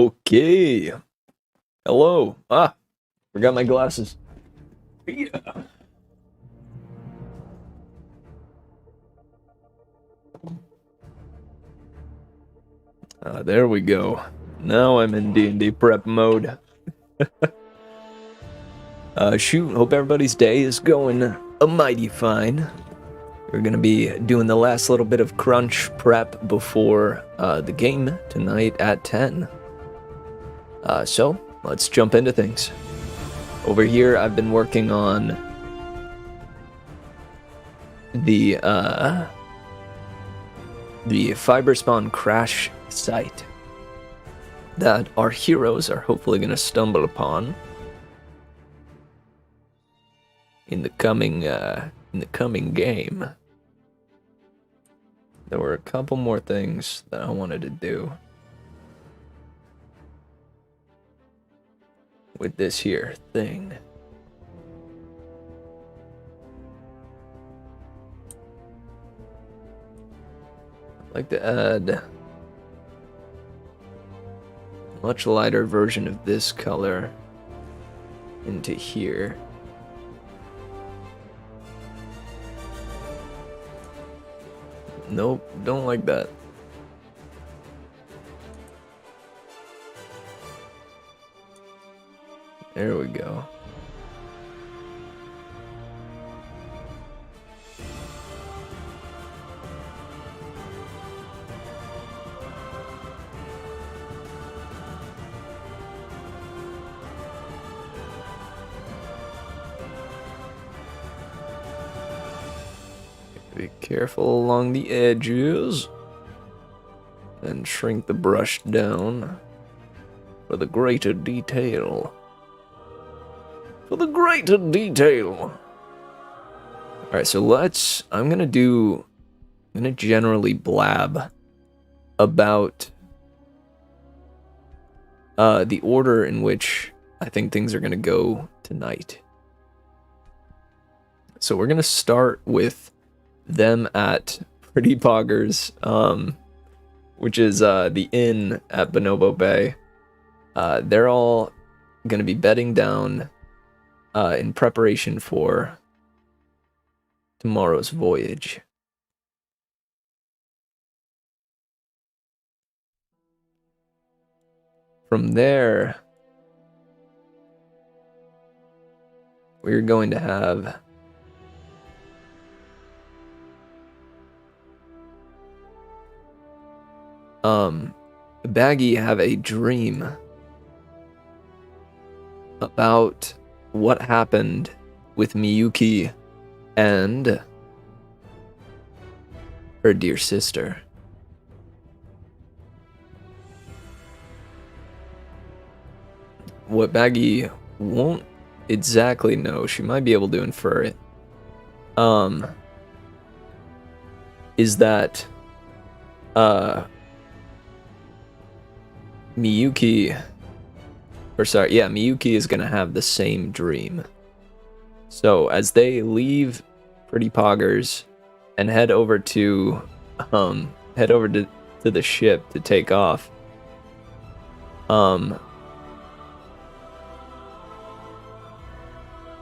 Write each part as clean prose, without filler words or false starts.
Okay. Hello. Forgot my glasses. Yeah. There we go. Now I'm in D&D prep mode. Shoot, hope everybody's day is going a mighty fine. We're gonna be doing the last little bit of crunch prep before the game tonight at 10. So, let's jump into things. Over here, I've been working on the Fiberspawn crash site that our heroes are hopefully going to stumble upon in the coming game. There were a couple more things that I wanted to do with this here thing. I'd like to add a much lighter version of this color into here. Nope, don't like that. There we go. Be careful along the edges and shrink the brush down for the greater detail. Alright, so I'm gonna generally blab about the order in which I think things are gonna go tonight. So we're gonna start with them at Pretty Poggers, which is the inn at Bonobo Bay. They're all gonna be bedding down in preparation for tomorrow's voyage. From there, we're going to have Baggy have a dream about what happened with Miyuki and her dear sister. What Baggy won't exactly know, she might be able to infer it, is that Miyuki is gonna have the same dream. So as they leave Pretty Poggers and head over to the ship to take off,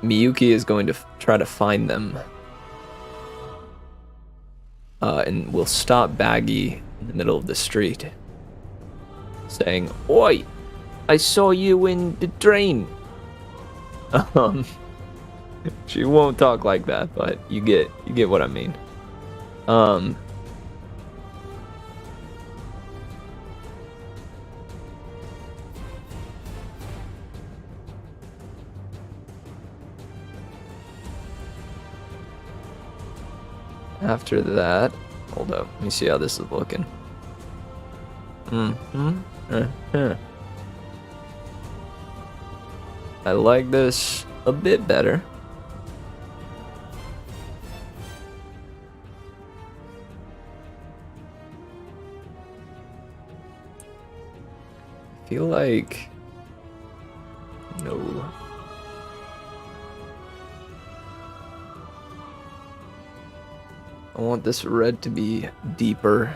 Miyuki is going to try to find them, and will stop Baggy in the middle of the street, saying, "Oi, I saw you in the train." She won't talk like that, but you get what I mean. After that, hold up, let me see how this is looking. I like this a bit better. I feel like no. I want this red to be deeper.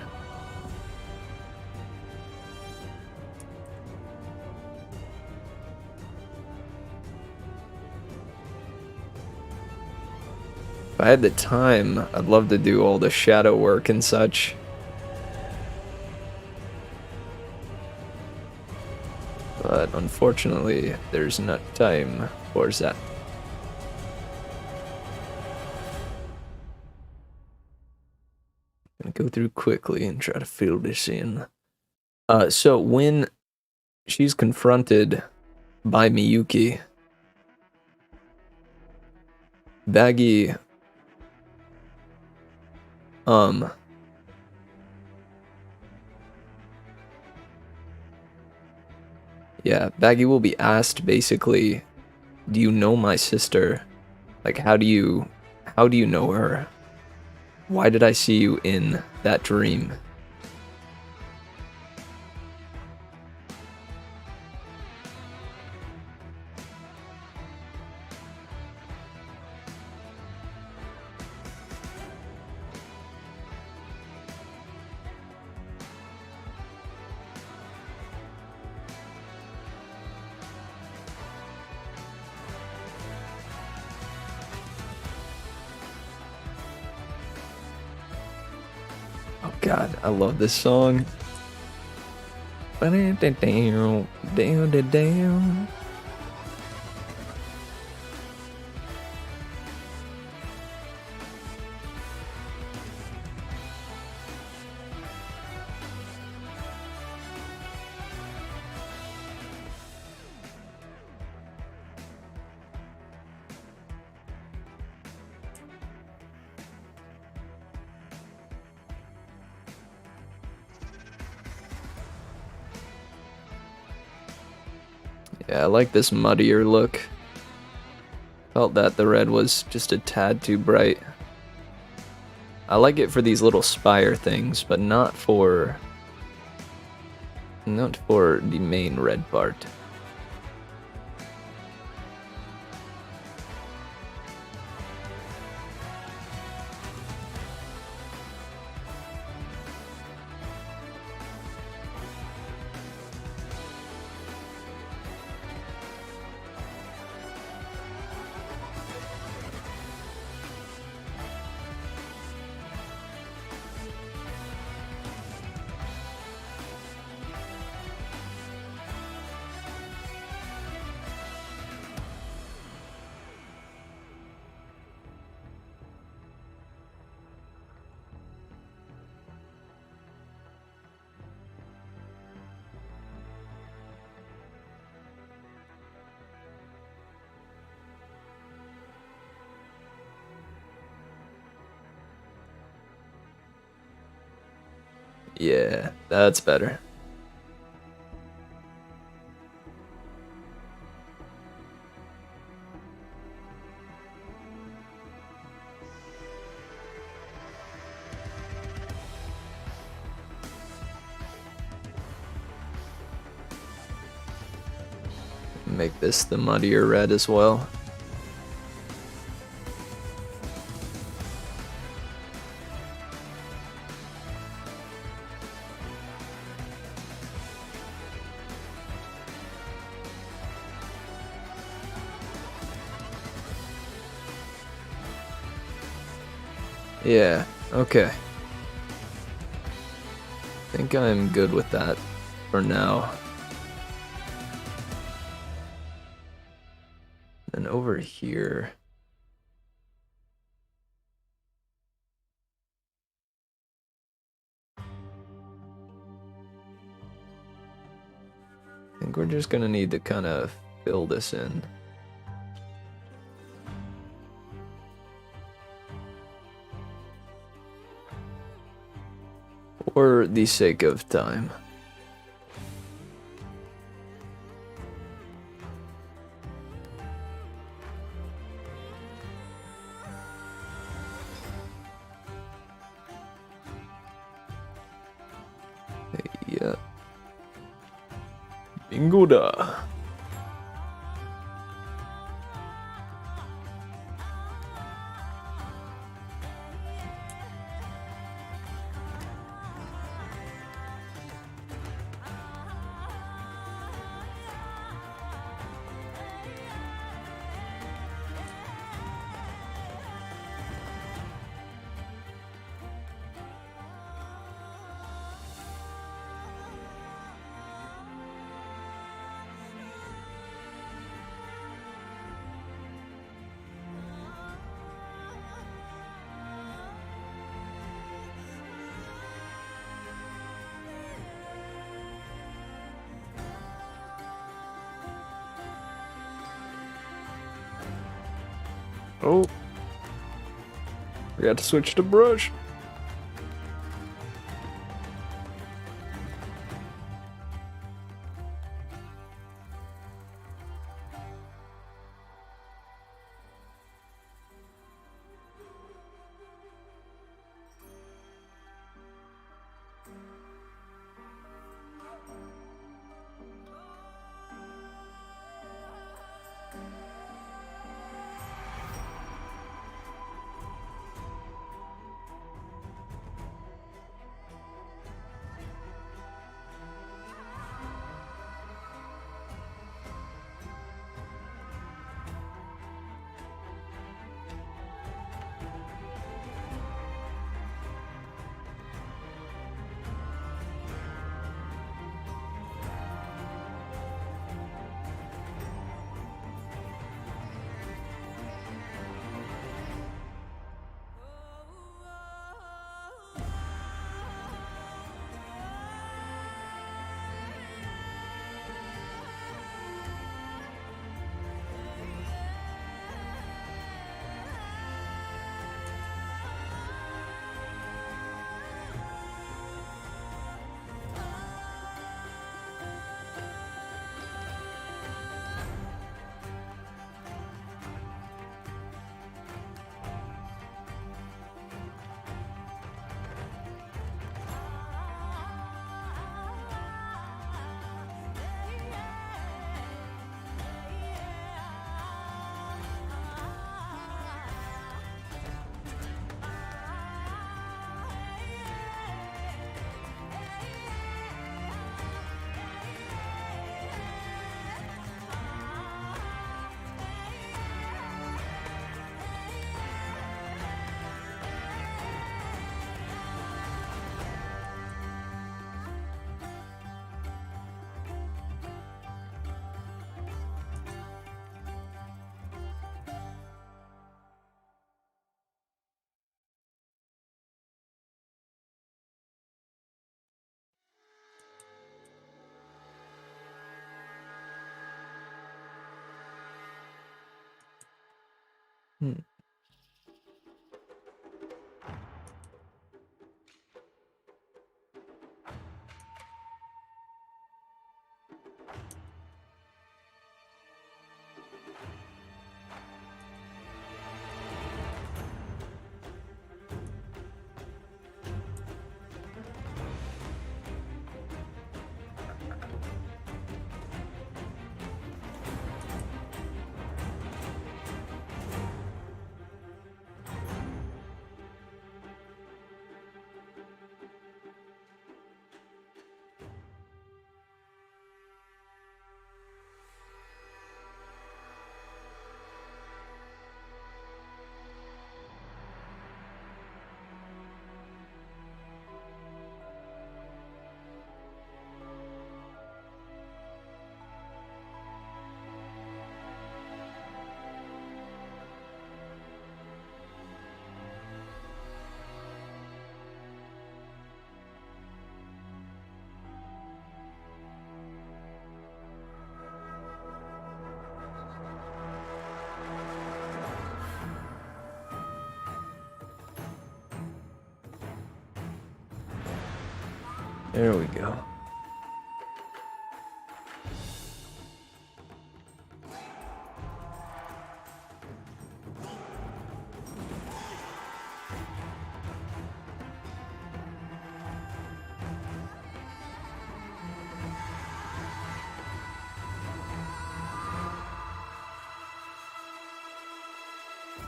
I had the time, I'd love to do all the shadow work and such. But unfortunately, there's not time for that. Gonna go through quickly and try to fill this in. So when she's confronted by Miyuki, Baggy, yeah, Baggy will be asked basically, do you know my sister? Like, how do you know her? Why did I see you in that dream? Oh god, I love this song. Down. Yeah, I like this muddier look. Felt that the red was just a tad too bright. I like it for these little spire things, but not for the main red part. Yeah, that's better. Make this the muddier red as well. Yeah, okay. I think I'm good with that for now. And over here. I think we're just gonna need to kind of fill this in. For the sake of time. Yeah. Bingo da. Oh. We got to switch to brush. Hmm. There we go.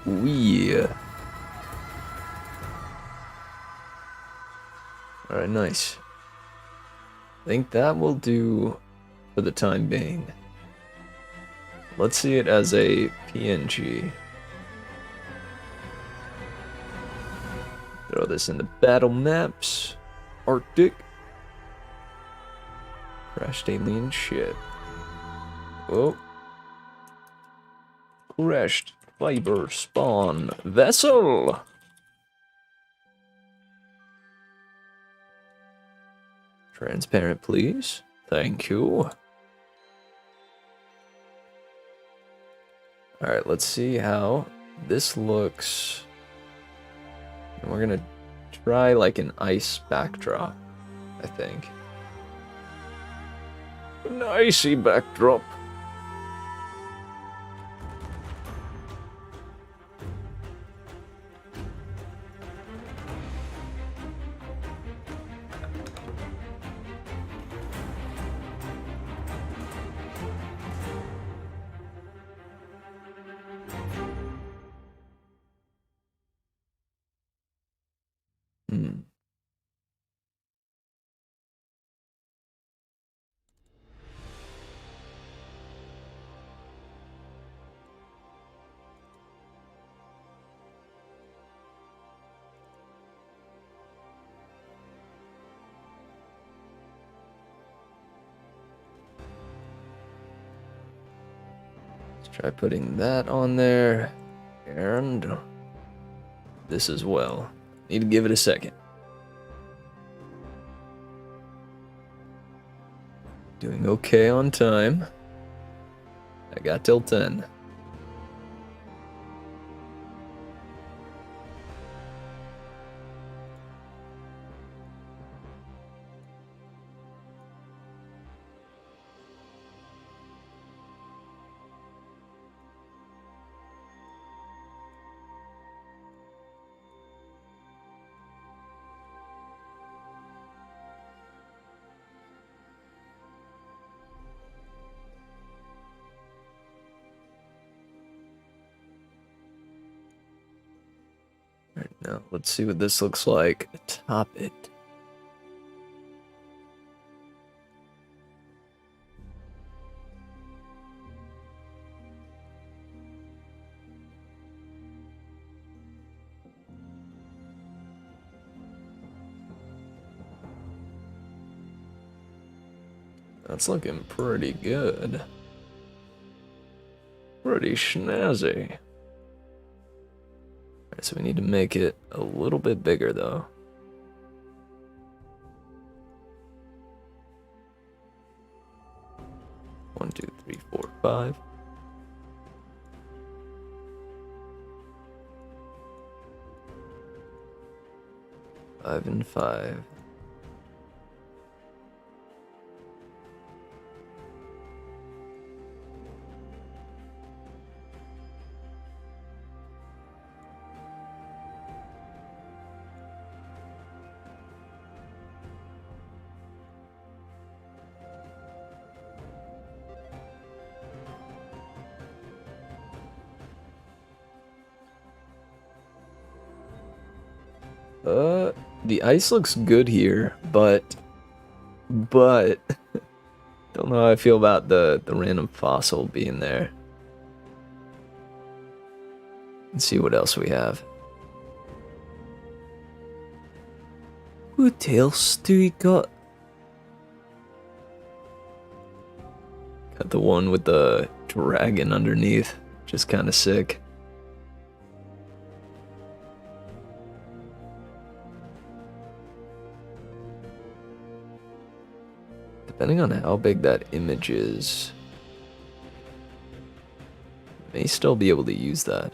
Yeah. Alright, nice. I think that will do for the time being. Let's see it as a PNG. Throw this in the battle maps. Arctic. Crashed alien ship. Oh. Crashed fiber spawn vessel. Transparent, please. Thank you. Alright, let's see how This looks... We're gonna try like an ice backdrop, I think. An icy backdrop. Try putting that on there, and this as well. Need to give it a second. Doing okay on time. I got till 10. Alright, now let's see what this looks like atop it. That's looking pretty good. Pretty snazzy. Alright, so we need to make it a little bit bigger though. One, two, three, four, five. Five and five. The ice looks good here, but don't know how I feel about the random fossil being there. Let's see what else we have. What else do we got? Got the one with the dragon underneath, which is kind of sick. Depending on how big that image is, may still be able to use that.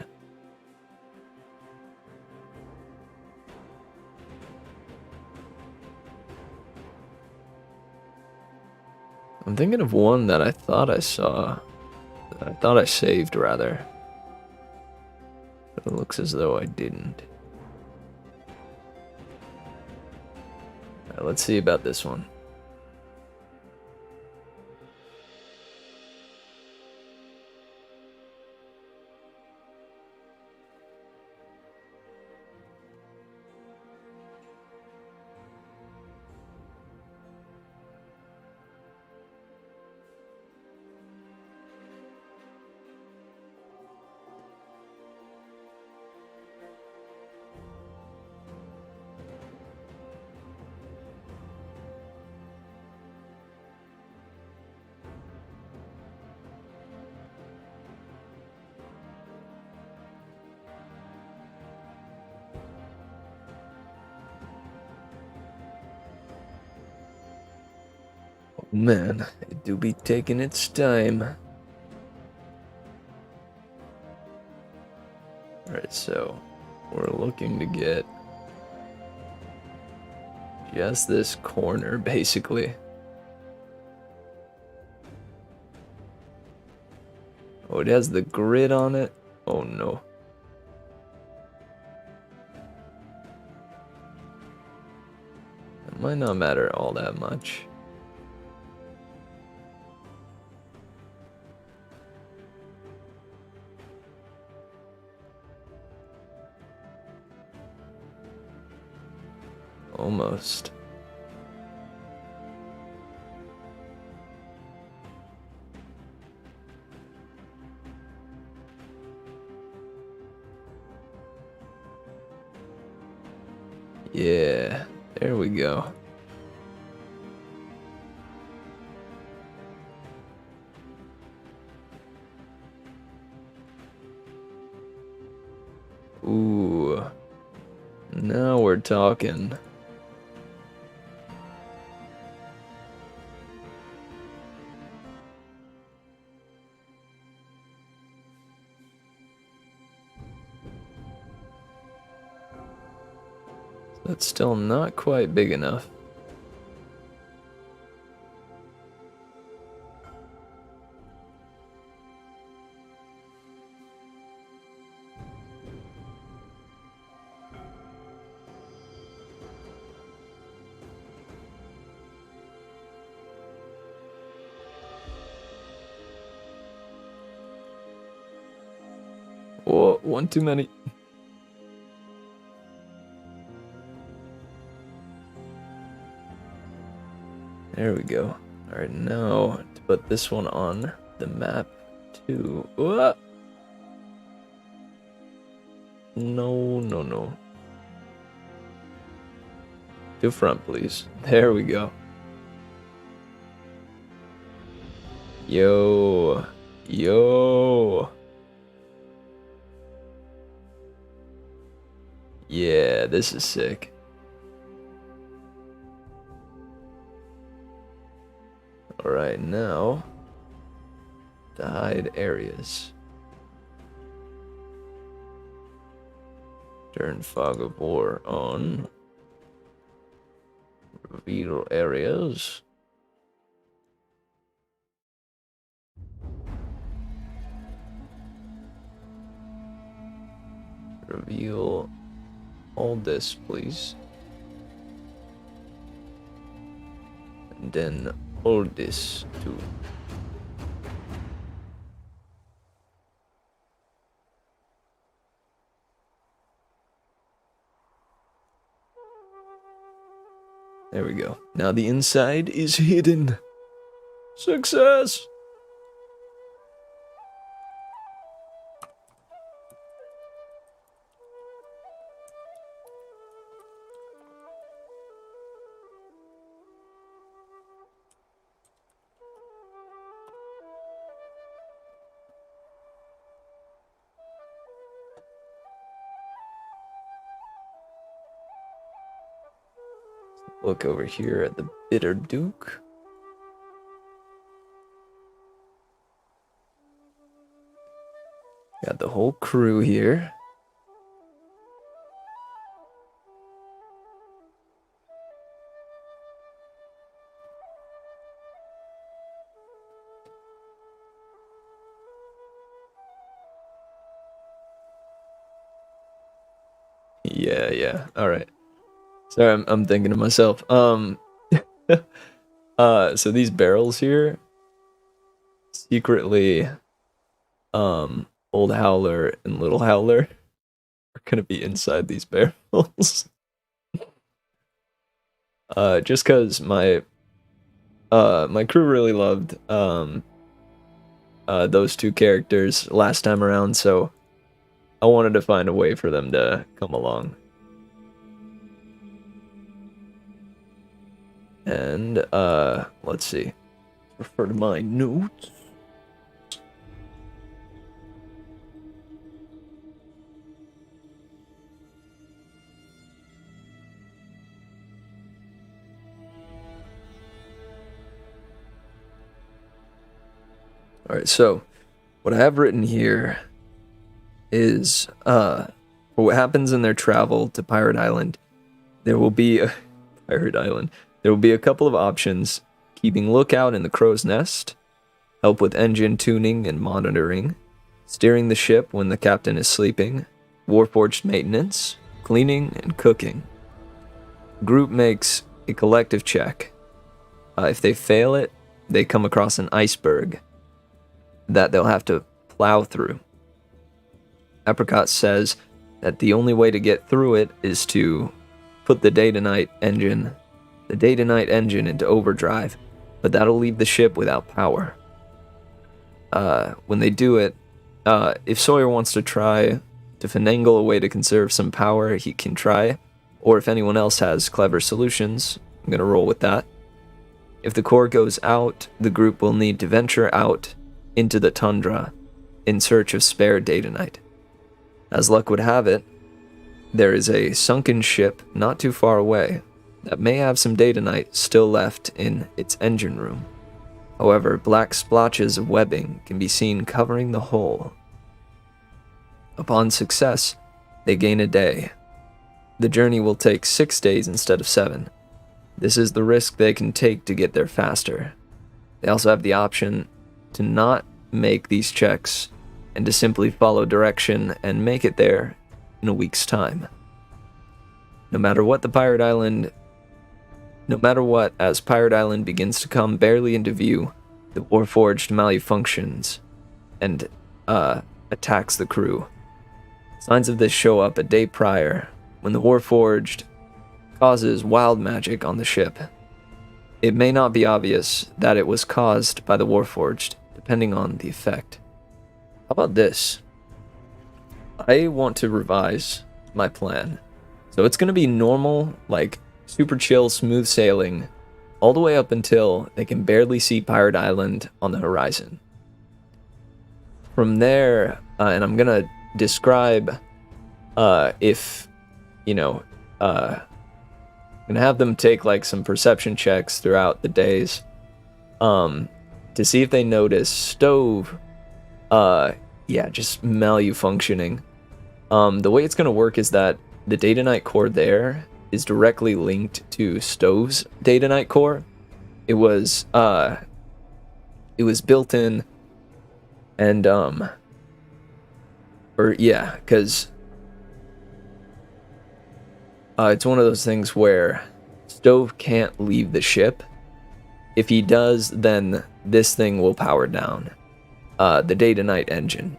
I'm thinking of one that I thought I saw, that I thought I saved rather, but it looks as though I didn't. Alright, let's see about this one. Man, it do be taking its time. so we're looking to get just this corner, basically. Oh, it has the grid on it? Oh no. It might not matter all that much. Almost. Yeah, there we go. Ooh, now we're talking. That's still not quite big enough. Whoa, one too many. There we go. Alright, now to put this one on the map too. Whoa. No, no, no. To front, please. There we go. Yo. Yo. Yeah, this is sick. Alright, now to hide areas. Turn Fog of War on. Reveal areas. Reveal all this, please. And then all this too. There we go. Now the inside is hidden. Success! Look over here at the Bitter Duke. Got the whole crew here. Yeah. All right. Sorry, I'm thinking to myself. So these barrels here, secretly, Old Howler and Little Howler are gonna be inside these barrels. Just cause my crew really loved those two characters last time around, so I wanted to find a way for them to come along. And let's see. Refer to my notes. All right, so what I have written here is For what happens in their travel to Pirate Island, there will be a Pirate Island. There will be a couple of options: keeping lookout in the crow's nest, help with engine tuning and monitoring, steering the ship when the captain is sleeping, warforged maintenance, cleaning, and cooking. Group makes a collective check. If they fail it, they come across an iceberg that they'll have to plow through. Apricot says that the only way to get through it is to put the day-to-night engine into overdrive, but that'll leave the ship without power. When they do it, if Sawyer wants to try to finagle a way to conserve some power, he can try, or if anyone else has clever solutions, I'm gonna roll with that. If the core goes out, the group will need to venture out into the tundra in search of spare day-to-night. As luck would have it, there is a sunken ship not too far away that may have some day-to-night still left in its engine room. However, black splotches of webbing can be seen covering the hull. Upon success, they gain a day. The journey will take 6 days instead of 7. This is the risk they can take to get there faster. They also have the option to not make these checks and to simply follow direction and make it there in a week's time. No matter what, as Pirate Island begins to come barely into view, the Warforged malfunctions and attacks the crew. Signs of this show up a day prior, when the Warforged causes wild magic on the ship. It may not be obvious that it was caused by the Warforged, depending on the effect. How about this? I want to revise my plan. So it's going to be normal, like super chill, smooth sailing, all the way up until they can barely see Pirate Island on the horizon. From there, and I'm going to describe I'm going to have them take like some perception checks throughout the days to see if they notice stove just malfunctioning. The way it's going to work is that the day-to-night core there is directly linked to Stove's day-to-night core. It was built in, and because it's one of those things where Stove can't leave the ship. If he does, then this thing will power down the day-to-night engine.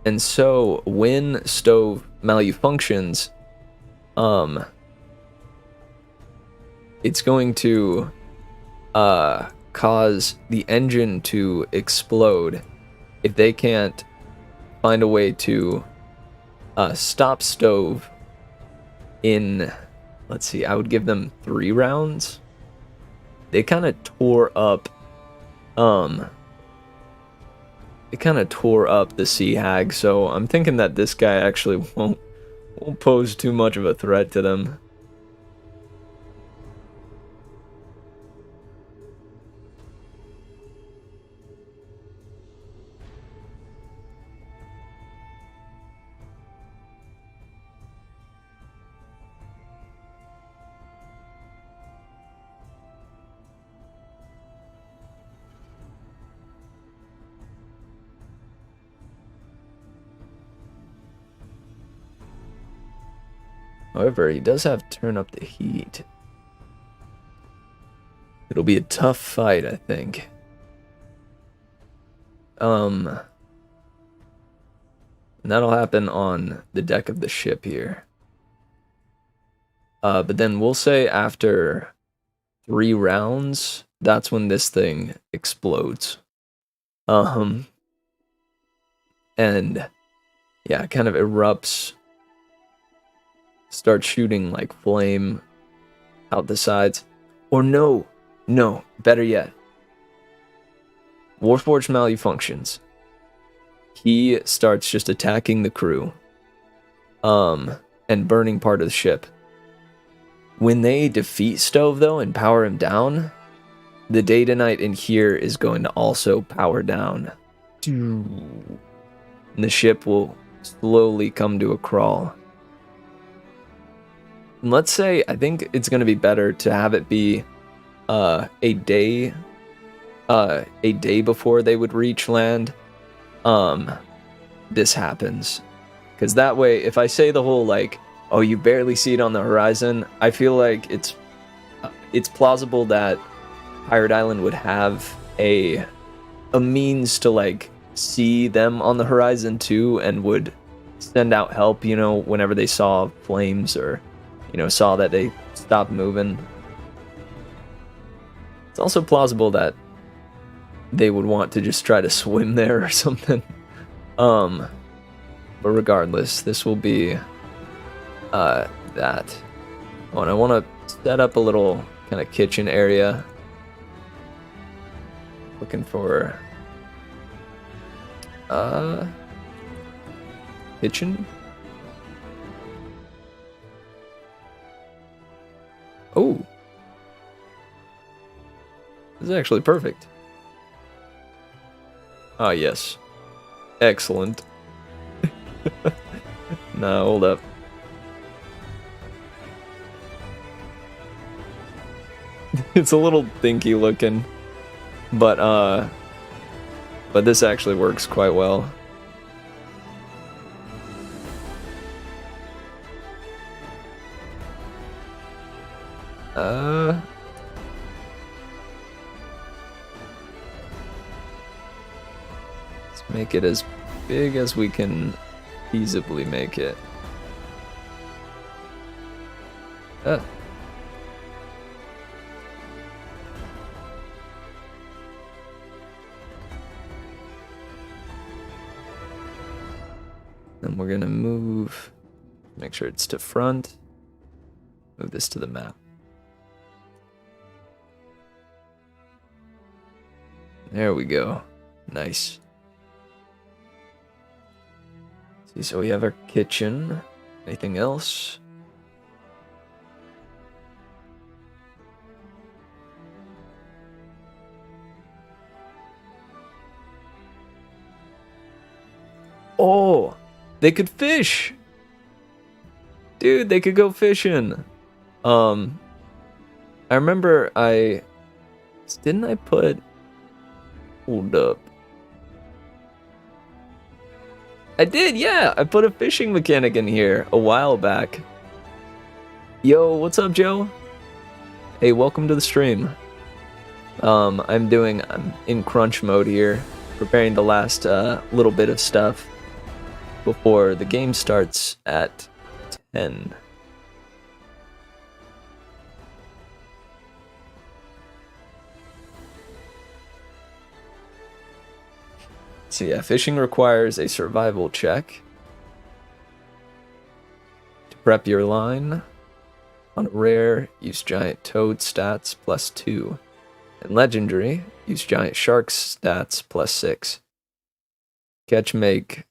And so when Stove malfunctions, it's going to cause the engine to explode if they can't find a way to stop Stove in, let's see, I would give them 3 rounds. They kind of tore up the Sea Hag, so I'm thinking that this guy actually won't pose too much of a threat to them. However, he does have turn up the heat. It'll be a tough fight, I think. And that'll happen on the deck of the ship here. But then we'll say after 3 rounds, that's when this thing explodes. And yeah, it kind of erupts, starts shooting like flame out the sides. Or no, better yet. Warforged malfunctions. He starts just attacking the crew. And burning part of the ship. When they defeat Stove though and power him down, the data night in here is going to also power down. And the ship will slowly come to a crawl. And let's say, I think it's going to be better to have it be a day before they would reach land. This happens. Because that way, if I say the whole, like, oh, you barely see it on the horizon, I feel like it's plausible that Pirate Island would have a means to, like, see them on the horizon too, and would send out help, you know, whenever they saw flames or, you know, saw that they stopped moving. It's also plausible that they would want to just try to swim there or something. But regardless, this will be that. Oh, and I want to set up a little kind of kitchen area. Looking for kitchen. Oh, this is actually perfect. Ah, yes, excellent. No, hold up. It's a little dinky looking, but this actually works quite well. Let's make it as big as we can feasibly make it. Then we're gonna move, make sure it's to front, move this to the map. There we go. Nice. See, so we have our kitchen. Anything else? Oh, they could fish. Dude, they could go fishing. I remember didn't I put, hold up. I did, yeah. I put a fishing mechanic in here a while back. Yo, what's up, Joe? Hey, welcome to the stream. I'm in crunch mode here, preparing the last little bit of stuff before the game starts at 10. So yeah, fishing requires a survival check. To prep your line, on rare, use giant toad stats +2. And legendary, use giant shark stats +6. Catch, make...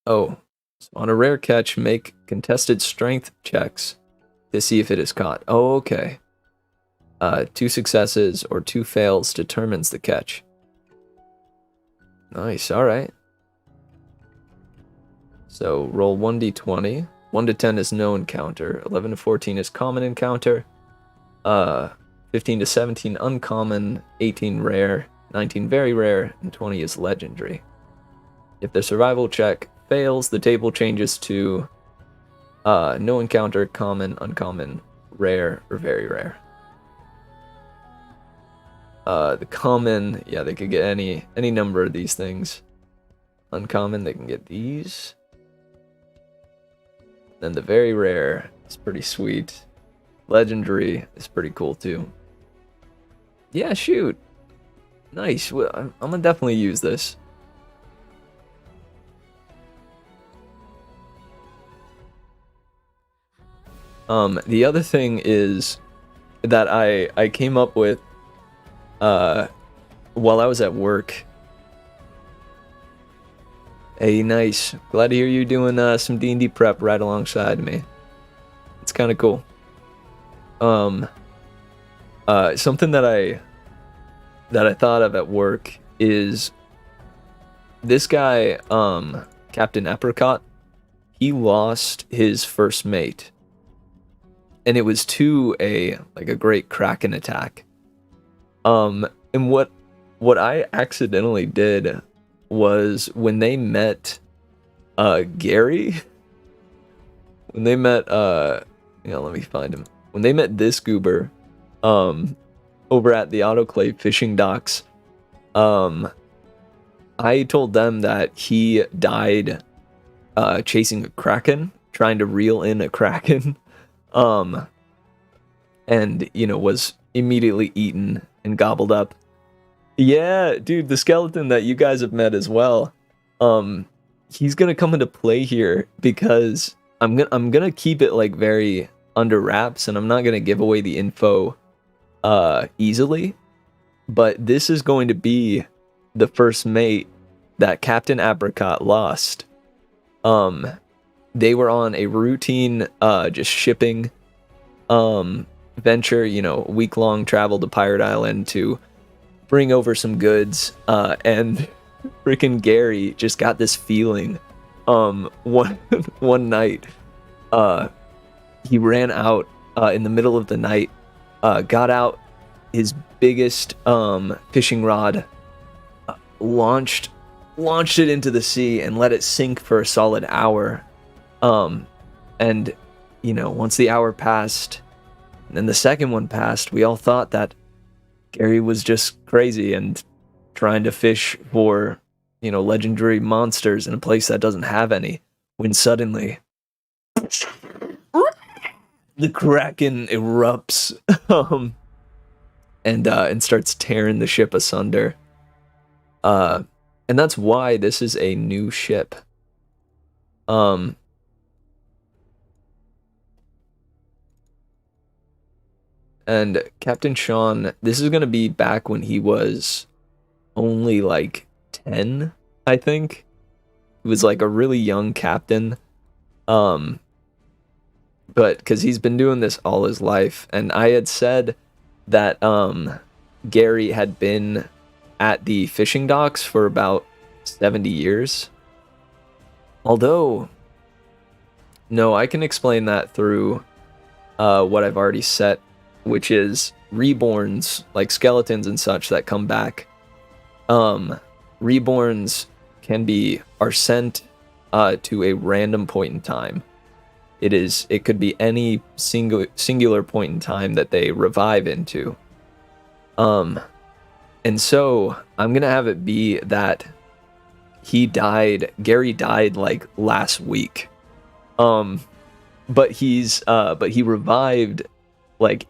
Oh, so on a rare catch, make contested strength checks to see if it is caught. Oh, okay. 2 successes or 2 fails determines the catch. Nice, alright. So roll 1d20. 1 to 10 is no encounter. 11 to 14 is common encounter. 15 to 17 uncommon. 18 rare. 19 very rare. And 20 is legendary. If the survival check fails, the table changes to no encounter, common, uncommon, rare, or very rare. The common, yeah, they could get any number of these things. Uncommon, they can get these. Then the very rare is pretty sweet. Legendary is pretty cool too. Yeah, shoot. Nice. Well, I'm gonna definitely use this. The other thing is that I came up with while I was at work. Hey, nice. Glad to hear you doing some D&D prep right alongside me. It's kind of cool. Something that I thought of at work is this guy, Captain Apricot. He lost his first mate, and it was to a great Kraken attack. And what I accidentally did was when they met Gary, when they met let me find him. When they met this goober over at the autoclave fishing docks, I told them that he died chasing a kraken, trying to reel in a kraken, and was immediately eaten and gobbled up. Yeah, dude, the skeleton that you guys have met as well. He's gonna come into play here because I'm gonna keep it like very under wraps, and I'm not gonna give away the info easily. But this is going to be the first mate that Captain Apricot lost. They were on a routine just shipping venture, week-long travel to Pirate Island to bring over some goods, and freaking Gary just got this feeling one night. He ran out in the middle of the night, got out his biggest fishing rod, launched it into the sea and let it sink for a solid hour. And once the hour passed and then the second one passed, we all thought that Gary was just crazy and trying to fish for legendary monsters in a place that doesn't have any, when suddenly the Kraken erupts and starts tearing the ship asunder. And that's why this is a new ship. And Captain Sean, this is going to be back when he was only 10, I think. He was a really young captain. But because he's been doing this all his life. And I had said that Gary had been at the fishing docks for about 70 years. Although, no, I can explain that through what I've already set, which is reborns, like skeletons and such that come back. Reborns are sent to a random point in time. It could be any singular point in time that they revive into. And so I'm gonna have it be that Gary died last week. But he revived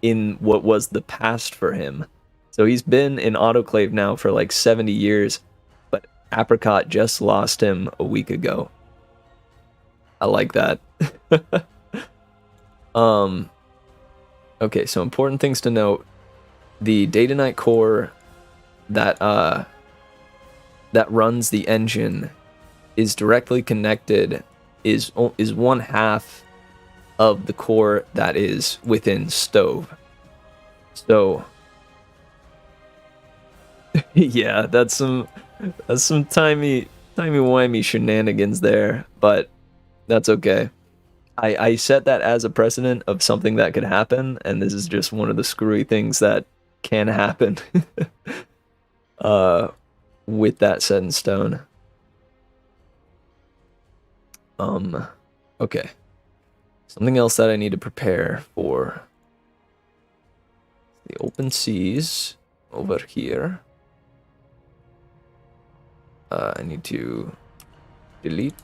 in what was the past for him. So he's been in autoclave now for 70 years, but Apricot just lost him a week ago. I like that. Okay, so important things to note. The day to night core that runs the engine is directly connected, is one half of the core that is within Stove. So yeah, that's some timey-wimey shenanigans there, but that's okay. I set that as a precedent of something that could happen, and this is just one of the screwy things that can happen with that set in stone. Okay. Something else that I need to prepare for the open seas over here. I need to delete.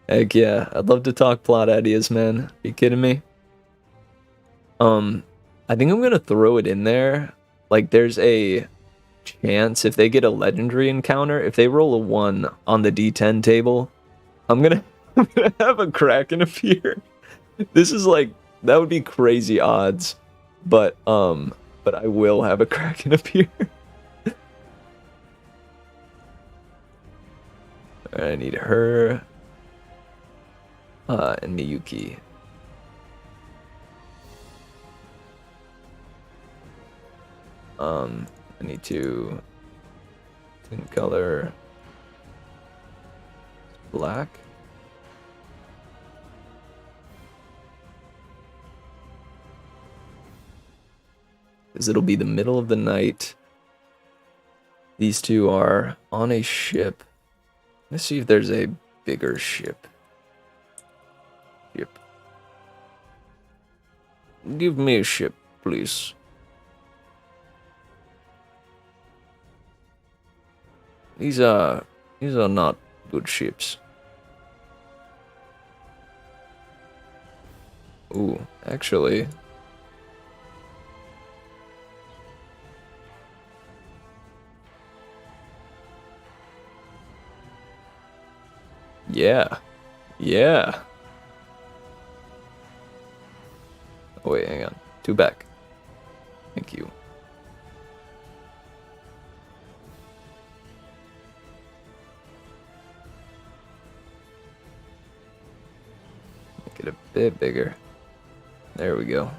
Heck yeah, I'd love to talk plot ideas, man. Are you kidding me? I think I'm gonna throw it in there. There's a chance if they get a legendary encounter, if they roll a 1 on the D10 table, I'm gonna have a Kraken appear. This is like, that would be crazy odds, but I will have a Kraken appear. I need her, and Miyuki. I need to tin color black. Because it'll be the middle of the night. These two are on a ship. Let's see if there's a bigger ship. Yep. Give me a ship, please. These are not good ships. Ooh, actually. Yeah. Yeah. Oh, wait, hang on. Two back. Thank you. Make it a bit bigger. There we go.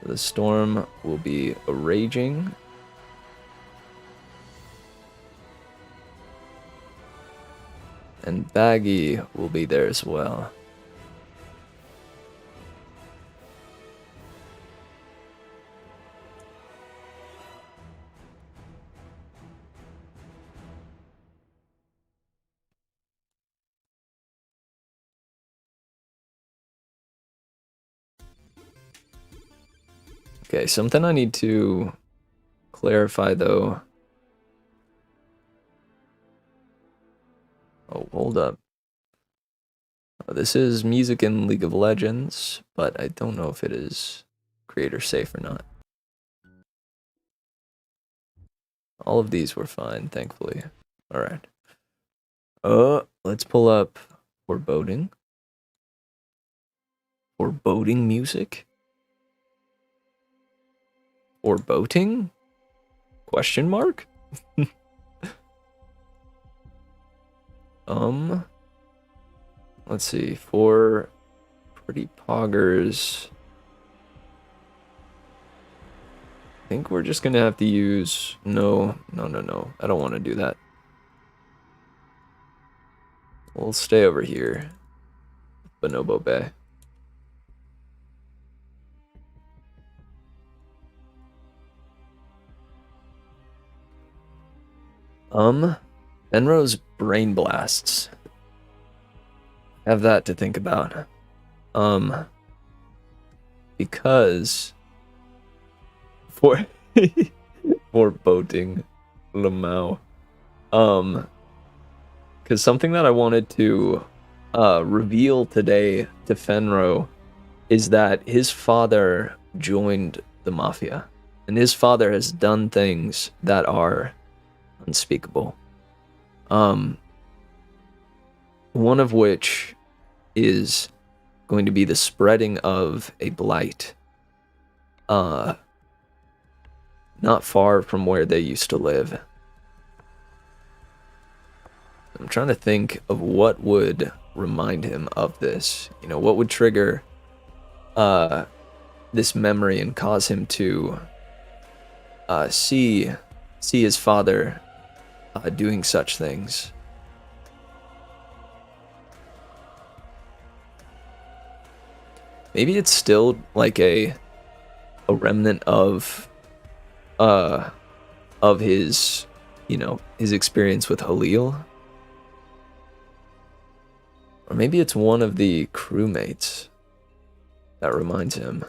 The storm will be raging. And Baggy will be there as well. Okay, something I need to clarify though. Oh, hold up. This is music in League of Legends, but I don't know if it is creator safe or not. All of these were fine, thankfully. Alright. Let's pull up foreboding. Foreboding music? Foreboding? Question mark? Let's see, for pretty poggers, I think we're just gonna have to use, no, I don't want to do that. We'll stay over here, Bonobo Bay. Enro's Brain Blasts. Have that to think about. Because for boating Lamau. Because something that I wanted to reveal today to Fenro is that his father joined the Mafia. And his father has done things that are unspeakable. One of which is going to be the spreading of a blight. Not far from where they used to live. I'm trying to think of what would remind him of this. You know, what would trigger this memory and cause him to see his father doing such things. Maybe it's still like a remnant of his, you know, his experience with Halil. Or maybe it's one of the crewmates that reminds him.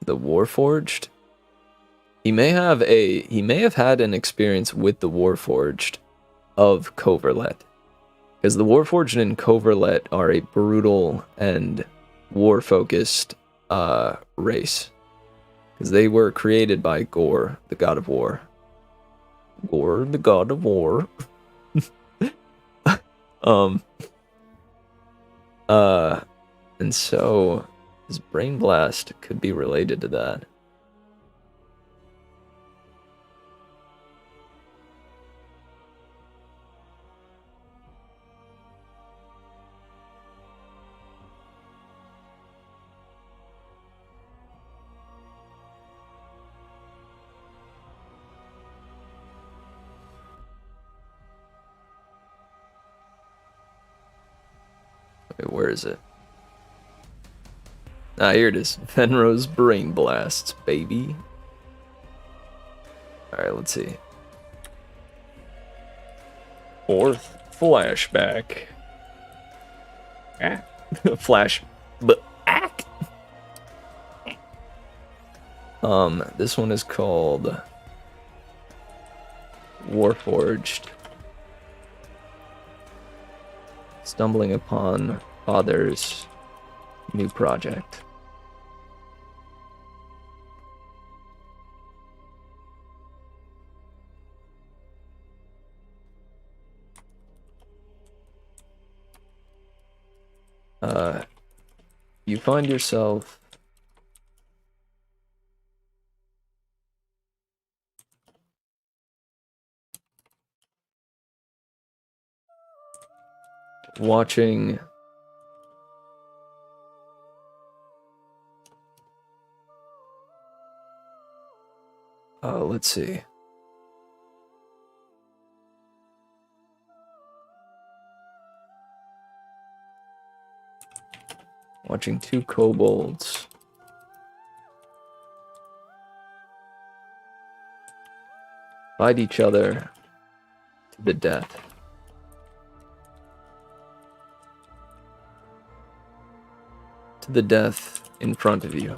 The Warforged? He may have had an experience with the Warforged of Coverlet. Because the Warforged and Coverlet are a brutal and war-focused race. Because they were created by Gore, the god of war. Gore, the god of war. And so his Brain Blast could be related to that. Wait, where is it? Ah, here it is. Fenro's Brain Blasts, baby. Alright, let's see. Fourth flashback. Flash. Back. This one is called Warforged. Stumbling upon father's new project. You find yourself watching let's see. Watching two kobolds fight each other to the death. To the death in front of you.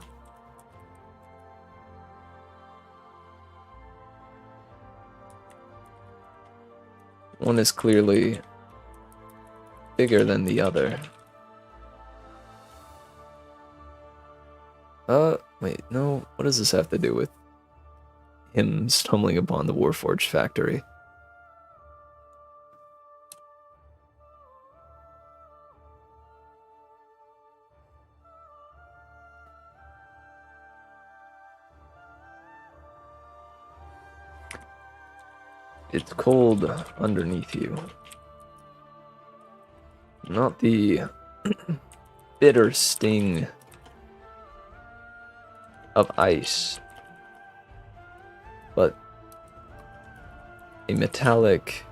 One is clearly bigger than the other. Wait, no. What does this have to do with him stumbling upon the Warforged factory? It's cold underneath you. Not the bitter sting of ice, but a metallic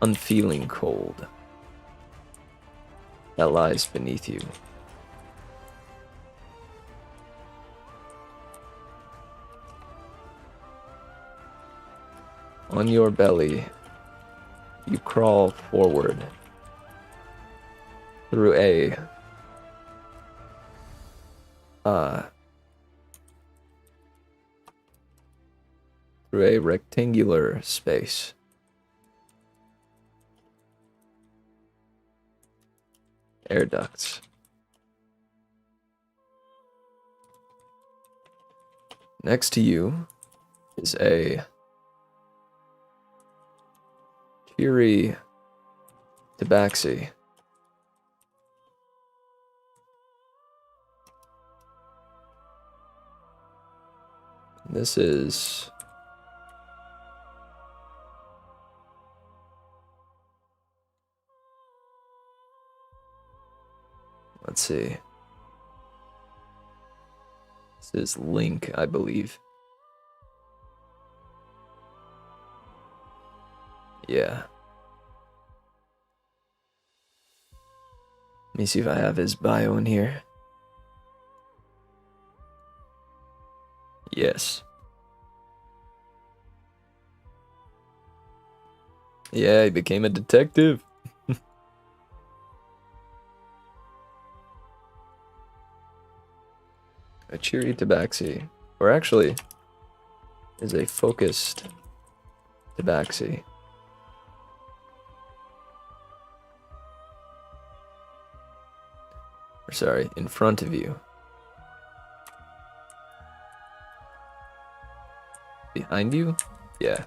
unfeeling cold that lies beneath you. On your belly, you crawl forward through a rectangular space. Air ducts. Next to you is a cheery tabaxi. This is let's see. This is Link, I believe. Yeah. Let me see if I have his bio in here. Yes. Yeah, he became a detective. cheery tabaxi. Or actually, is a focused tabaxi. Or sorry, in front of you. Behind you? Yeah.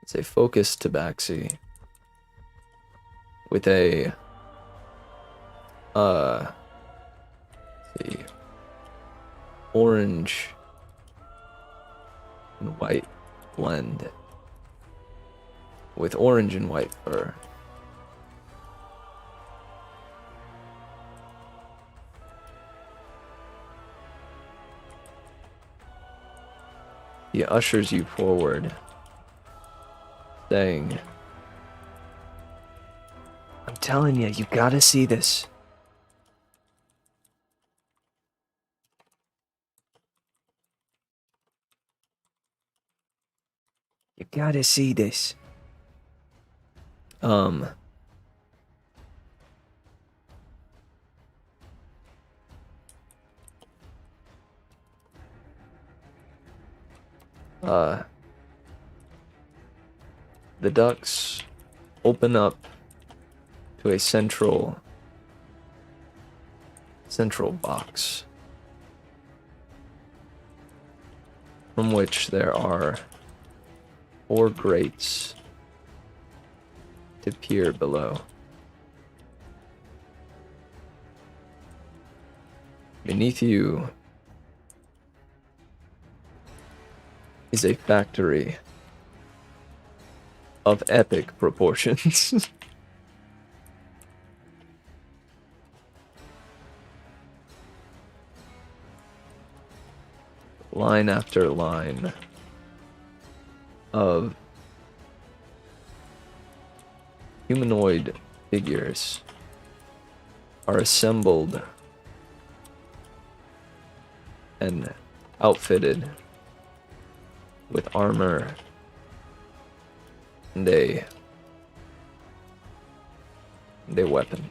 It's a focused tabaxi with a let's see, orange and white blend with orange and white fur. He ushers you forward, saying, "I'm telling you, you gotta see this." You gotta see this. The ducts open up to a central box from which there are 4 grates to peer below. Beneath you is a factory of epic proportions. Line after line of humanoid figures are assembled and outfitted with armor and a weapon.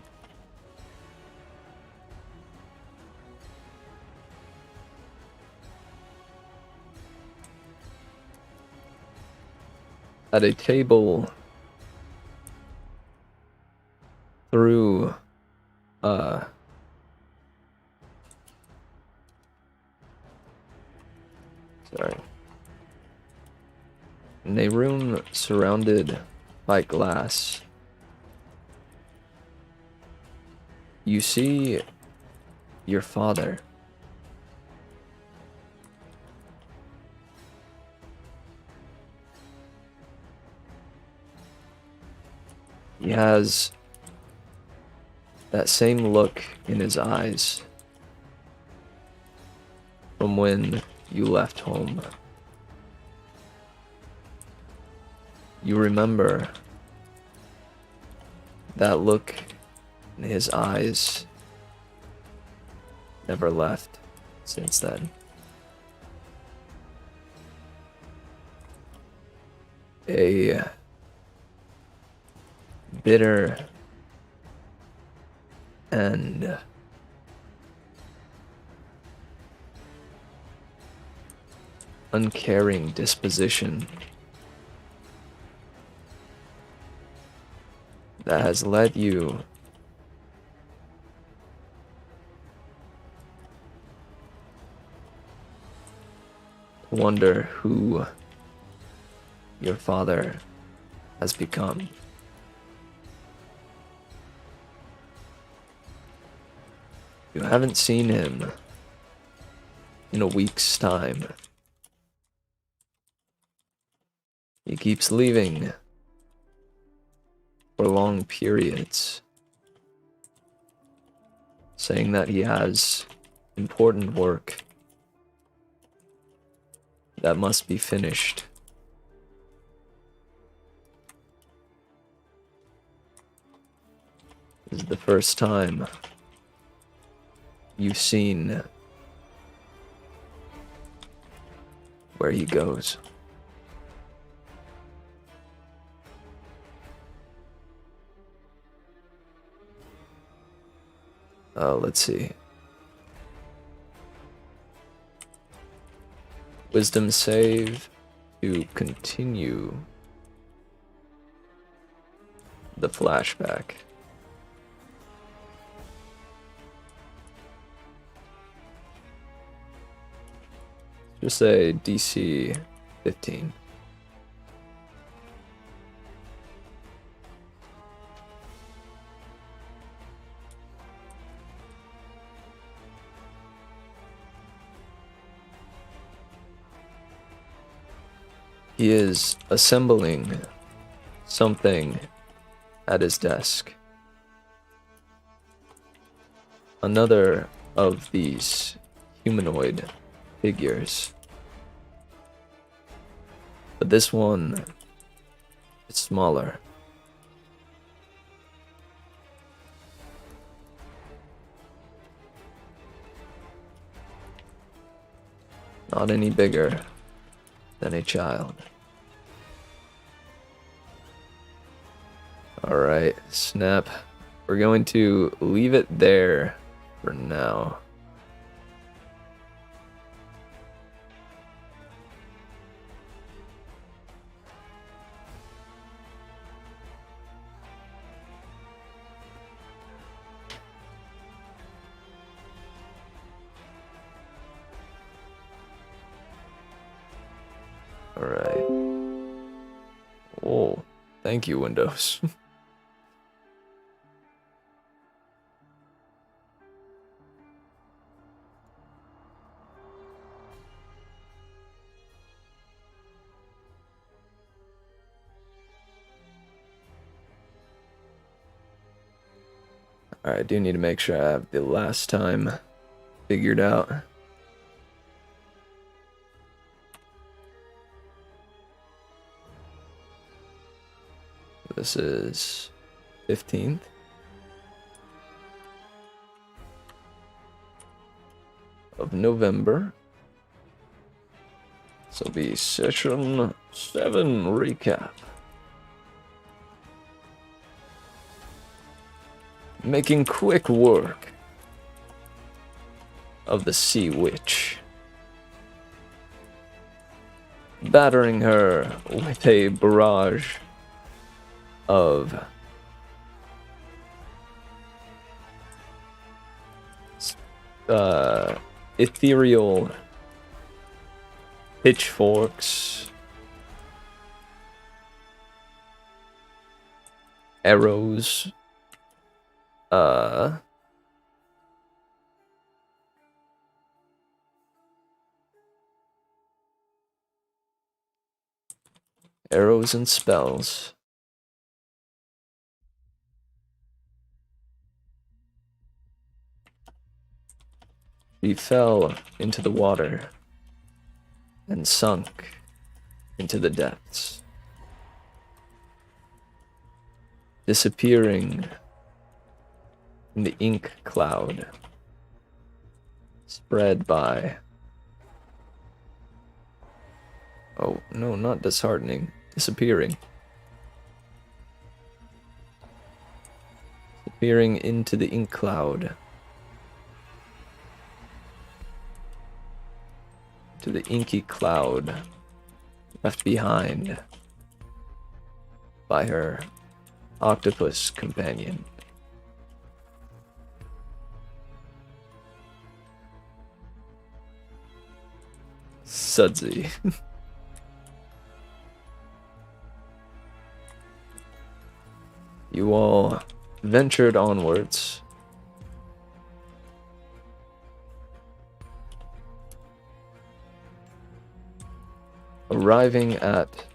At a table through in a room surrounded by glass, you see your father. He has that same look in his eyes from when you left home. You remember that look in his eyes never left since then. A bitter and uncaring disposition that has led you to wonder who your father has become. You haven't seen him in a week's time. He keeps leaving for long periods, saying that he has important work that must be finished. This is the first time you've seen where he goes. Let's see. Wisdom save to continue the flashback. Just say DC 15. He is assembling something at his desk. Another of these humanoid figures. But this one is smaller. Not any bigger than a child. Alright, snap. We're going to leave it there for now. Alright. Oh, thank you, Windows. Alright, I do need to make sure I have the last time figured out. This is 15th. Of November. This will be session 7 recap. Making quick work of the Sea Witch. Battering her with a barrage of ethereal pitchforks, arrows, arrows and spells. She fell into the water and sunk into the depths, disappearing in the ink cloud spread by... Oh, no, not disheartening. Disappearing. Disappearing into the ink cloud. To the inky cloud left behind by her octopus companion. Sudsy. You all ventured onwards. Arriving at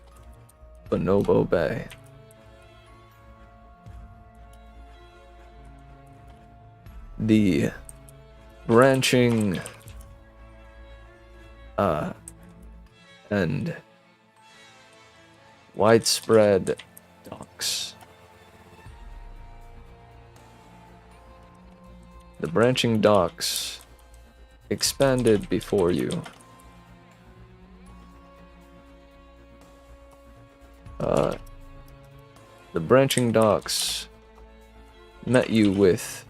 Bonobo Bay. The branching and widespread docks. The branching docks expanded before you. The branching docks met you with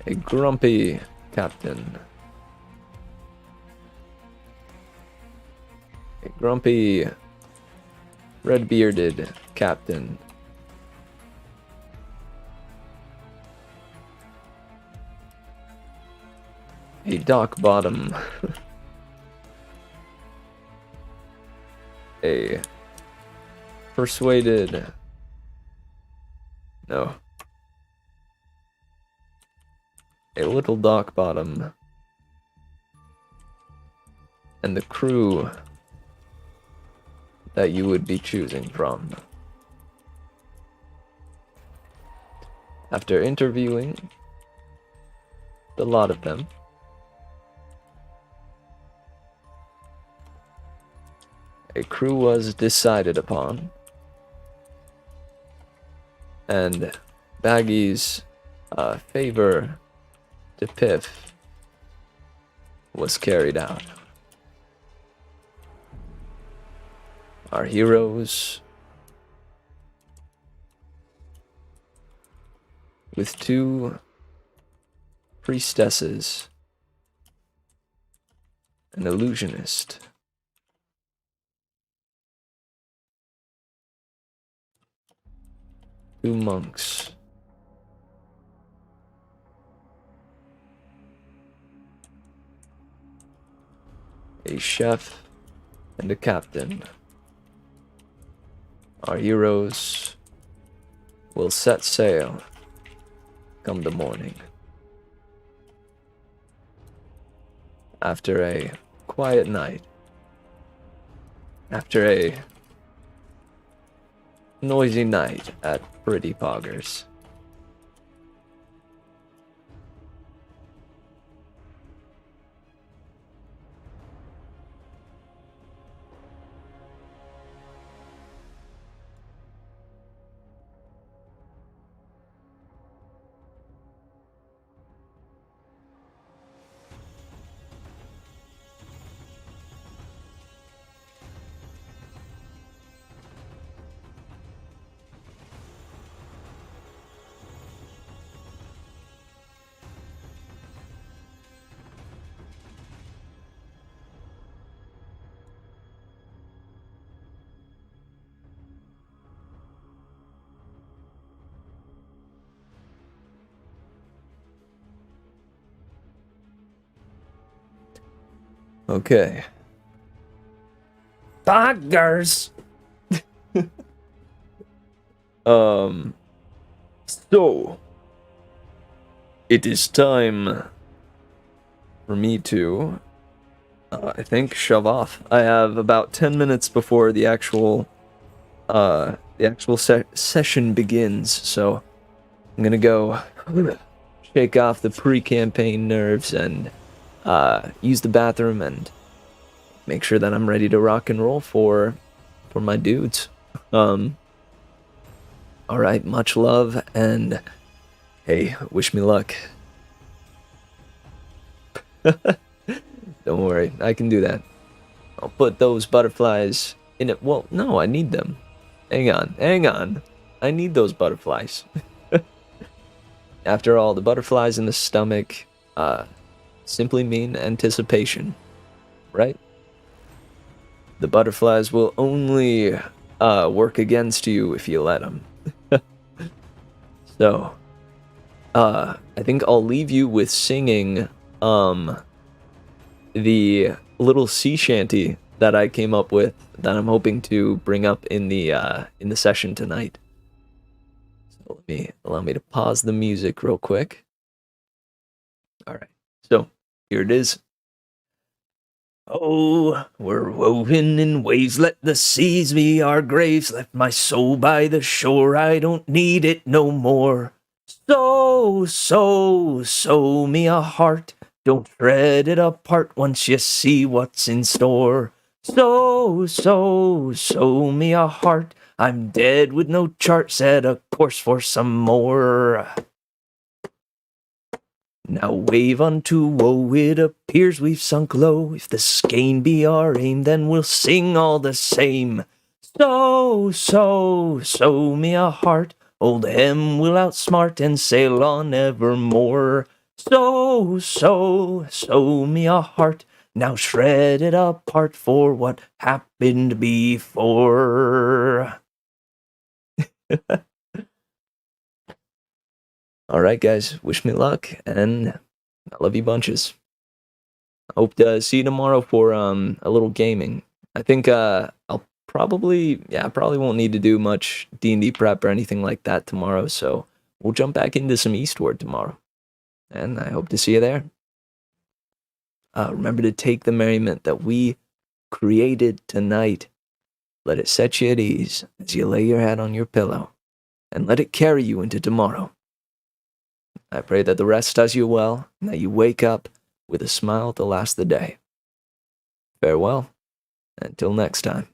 A grumpy captain. A grumpy, red-bearded captain. A dock bottom. A persuaded. No. A little dock bottom. And the crew that you would be choosing from. After interviewing a lot of them, a crew was decided upon, and Baggy's favor to Piff was carried out. Our heroes, with 2 priestesses, an illusionist, two monks, a chef, and a captain. Our heroes will set sail come the morning. After a quiet night, after a noisy night at Pretty Poggers. Okay. Poggers! So, it is time for me to, I think, shove off. I have about 10 minutes before the actual session begins, so I'm gonna go shake off the pre-campaign nerves and use the bathroom and make sure that I'm ready to rock and roll for my dudes. Alright, much love, and hey, wish me luck. Don't worry, I can do that. I'll put those butterflies in it. Well, no, I need them. Hang on. I need those butterflies. After all, the butterflies in the stomach simply mean anticipation, right? The butterflies will only work against you if you let them. So, I think I'll leave you with singing the little sea shanty that I came up with that I'm hoping to bring up in the session tonight. So allow me to pause the music real quick. All right, so here it is. Oh, we're woven in waves, let the seas be our graves. Left my soul by the shore, I don't need it no more. Sew me a heart, don't shred it apart once you see what's in store. Sew me a heart, I'm dead with no chart, set a course for some more. Now wave unto woe, it appears we've sunk low. If the skein be our aim, then we'll sing all the same. Sew me a heart, old Hem will outsmart and sail on evermore. Sew me a heart, now shred it apart for what happened before. Alright, guys, wish me luck, and I love you bunches. I hope to see you tomorrow for a little gaming. I think I'll probably won't need to do much D&D prep or anything like that tomorrow, so we'll jump back into some Eastward tomorrow. And I hope to see you there. Remember to take the merriment that we created tonight. Let it set you at ease as you lay your head on your pillow, and let it carry you into tomorrow. I pray that the rest does you well, and that you wake up with a smile to last the day. Farewell, until next time.